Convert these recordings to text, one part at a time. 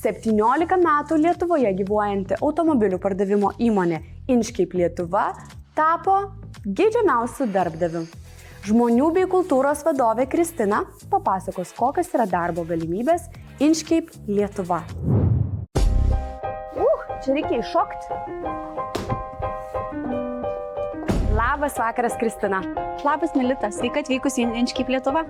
17 metų Lietuvoje gyvuojanti automobilių pardavimo įmonė Inchcape Lietuva tapo geidžiamiausiu darbdaviu. Žmonių bei kultūros vadovė Kristina papasakos, kokios yra darbo galimybės Inchcape Lietuva. Čia reikia iššokti. Labas vakaras, Kristina. Labas, Melita. Sveika atvykus į Inchcape Lietuva.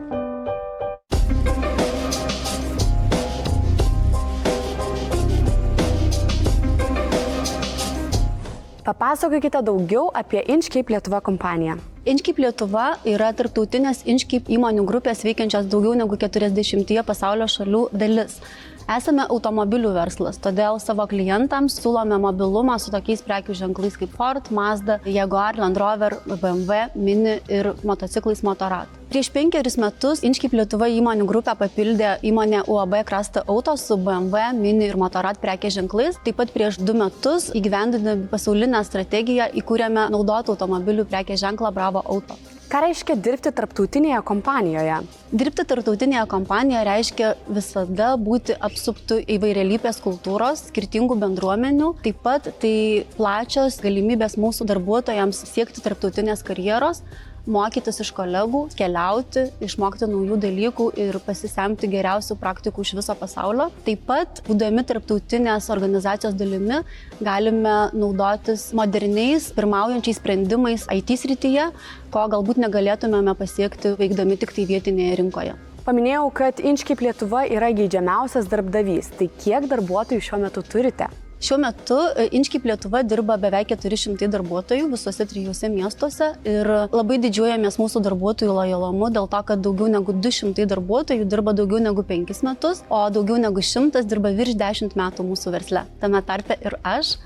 Papasakokite daugiau apie Inchcape Lietuva kompaniją. Inchcape Lietuva yra tarptautinės Inchcape įmonių grupės veikiančios daugiau negu 40 pasaulio šalių dalis. Esame automobilių verslas, todėl savo klientams siūlome mobilumą su tokiais prekių ženklais kaip Ford, Mazda, Jaguar, Land Rover, BMW, Mini ir motociklais Motorrad. Prieš 5 metus Inchcape Lietuva įmonių grupę papildė įmonė UAB Krasta Auto su BMW, Mini ir Motorrad prekės ženklais. Taip pat prieš 2 metus įgyvendinami pasaulinę strategiją įkūrėme naudotų automobilių prekės ženklą Bravo Auto. Ką reiškia dirbti tarptautinėje kompanijoje? Dirbti tarptautinėje kompanijoje reiškia visada būti apsuptu įvairialypės kultūros, skirtingų bendruomenių. Taip pat tai plačios galimybės mūsų darbuotojams siekti tarptautinės karjeros, mokytis iš kolegų, keliauti, išmokti naujų dalykų ir pasisemti geriausių praktikų iš viso pasaulio. Taip pat, būdami tarptautinės organizacijos dalimi, galime naudotis moderniais, pirmaujančiais sprendimais IT srityje, ko galbūt negalėtumėme pasiekti veikdami tik tai vietinėje rinkoje. Paminėjau, kad Inchcape Lietuva yra geidžiamiausias darbdavys. Tai kiek darbuotojų šiuo metu turite? Šiuo metu Inchcape Lietuva dirba beveik 400 darbuotojų visuose 3 miestuose ir labai didžiuojamės mūsų darbuotojų lojalumu dėl to, kad daugiau negu 200 darbuotojų dirba daugiau negu 5 metus, o daugiau negu 100 dirba virš 10 metų mūsų versle, tame tarpe ir aš.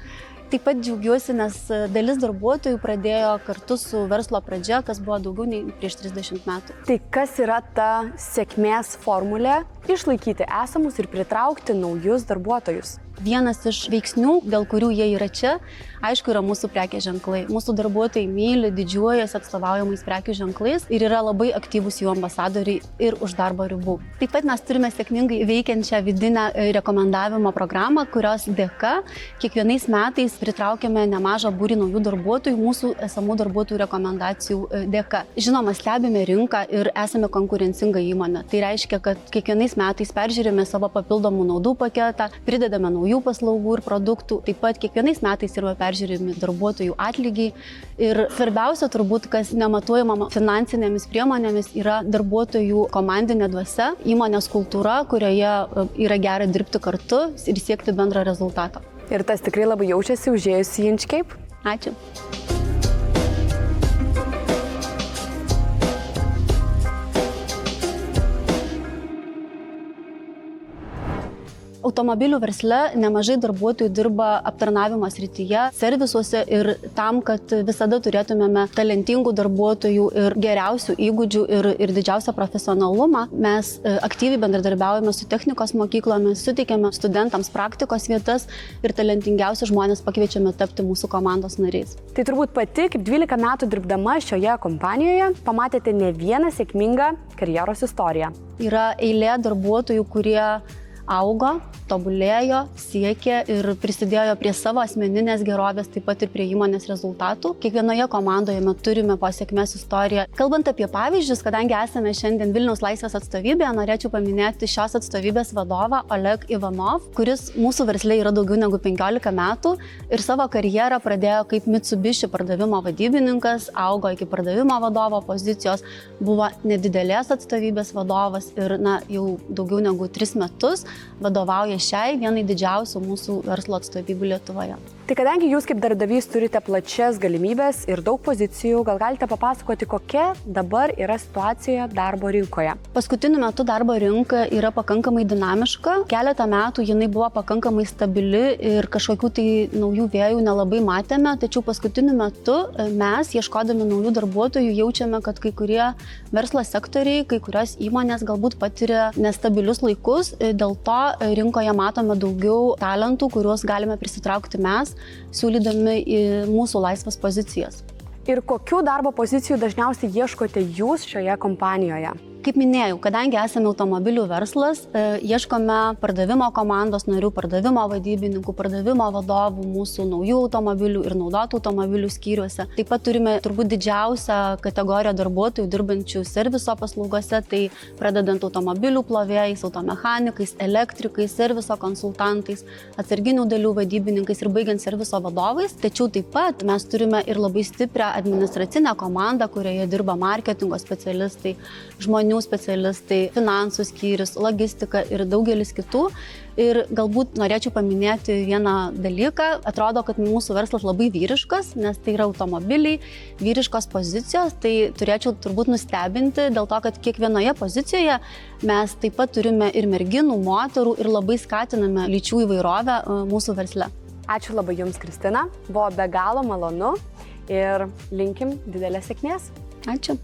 Taip pat džiaugiuosi, nes dalis darbuotojų pradėjo kartu su verslo pradžia, kas buvo daugiau nei prieš 30 metų. Tai kas yra ta sėkmės formulė išlaikyti esamus ir pritraukti naujus darbuotojus? Vienas iš veiksnių, dėl kurių jie yra čia, aišku, yra mūsų prekės ženklai. Mūsų darbuotojai myli, didžiuojasi atstovaujamais prekių ženklais ir yra labai aktyvūs jų ambasadoriai ir už darbo ribų. Taip pat mes turime sėkmingai veikiančią vidinę rekomendavimo programą, kurios dėka kiekvienais metais pritraukiame nemažą būrį naujų darbuotojų mūsų esamų darbuotojų rekomendacijų dėka. Žinoma, stebime rinką ir esame konkurencinga įmonė. Tai reiškia, kad kiekvienais metais peržiūrime savo papildomų naudų paketą, pridedame naujų paslaugų ir produktų. Taip pat kiekvienais metais yra peržiūrimi darbuotojų atlygiai. Ir svarbiausia turbūt, kas nematuojama finansinėmis priemonėmis, yra darbuotojų komandinė dvasia, įmonės kultūra, kurioje yra gera dirbti kartu ir siekti bendrą rezultatą. Ir tas tikrai labai jaučiasi užėjus į Inchcape. Ačiū. Automobilių versle nemažai darbuotojų dirba aptarnavimo srityje, servisuose ir tam, kad visada turėtumėme talentingų darbuotojų ir geriausių įgūdžių ir didžiausią profesionalumą, mes aktyviai bendradarbiaujame su technikos mokyklomis, suteikiame studentams praktikos vietas ir talentingiausius žmonės pakviečiame tapti mūsų komandos nariais. Tai turbūt pati, kaip 12 metų dirbdama šioje kompanijoje, pamatėte ne vieną sėkmingą karjeros istoriją. Yra eilė darbuotojų, kurie augo, tobulėjo, siekė ir prisidėjo prie savo asmeninės gerovės, taip pat ir prie įmonės rezultatų. Kiekvienoje komandoje mes turime pasiekmės istoriją. Kalbant apie pavyzdžius, kadangi esame šiandien Vilniaus Laisvės atstovybėje, norėčiau paminėti šios atstovybės vadovą Oleg Ivanov, kuris mūsų versle yra daugiau negu 15 metų ir savo karjerą pradėjo kaip Mitsubishi pardavimo vadybininkas, augo iki pardavimo vadovo pozicijos, buvo nedidelės atstovybės vadovas ir jau daugiau negu 3 metus vadovauja šiai vienai didžiausių mūsų verslo atstovybių Lietuvoje. Tai kadangi jūs kaip darbdavys turite plačias galimybės ir daug pozicijų, gal galite papasakoti, kokia dabar yra situacija darbo rinkoje? Paskutiniu metu darbo rinka yra pakankamai dinamiška. Keletą metų jinai buvo pakankamai stabili ir kažkokių tai naujų vėjų nelabai matėme, tačiau paskutiniu metu mes, ieškodami naujų darbuotojų, jaučiame, kad kai kurie verslo sektoriai, kai kurios įmonės galbūt patiria nestabilius laikus, dėl to rinkoje matome daugiau talentų, kuriuos galime prisitraukti mes, siūlydami į mūsų laisvas pozicijas. Ir kokių darbo pozicijų dažniausiai ieškote jūs šioje kompanijoje? Kaip minėjau, kadangi esame automobilių verslas, ieškome pardavimo komandos narių, pardavimo vadybininkų, pardavimo vadovų mūsų naujų automobilių ir naudotų automobilių skyriuose. Taip pat turime turbūt didžiausią kategoriją darbuotojų dirbančių serviso paslaugose, tai pradedant automobilių plovėjais, automechanikais, elektrikais, serviso konsultantais, atsarginių dalių vadybininkais ir baigiant serviso vadovais. Tačiau taip pat mes turime ir labai stiprią administracinę komandą, kurioje dirba marketingo specialistai, žmonių specialistai, finansų skyrius, logistika ir daugelis kitų. Ir galbūt norėčiau paminėti vieną dalyką. Atrodo, kad mūsų verslas labai vyriškas, nes tai yra automobiliai, vyriškos pozicijos. Tai turėčiau turbūt nustebinti dėl to, kad kiekvienoje pozicijoje mes taip pat turime ir merginų, moterų ir labai skatiname lyčių įvairovę mūsų versle. Ačiū labai Jums, Kristina. Buvo be galo malonu ir linkim didelės sėkmės. Ačiū.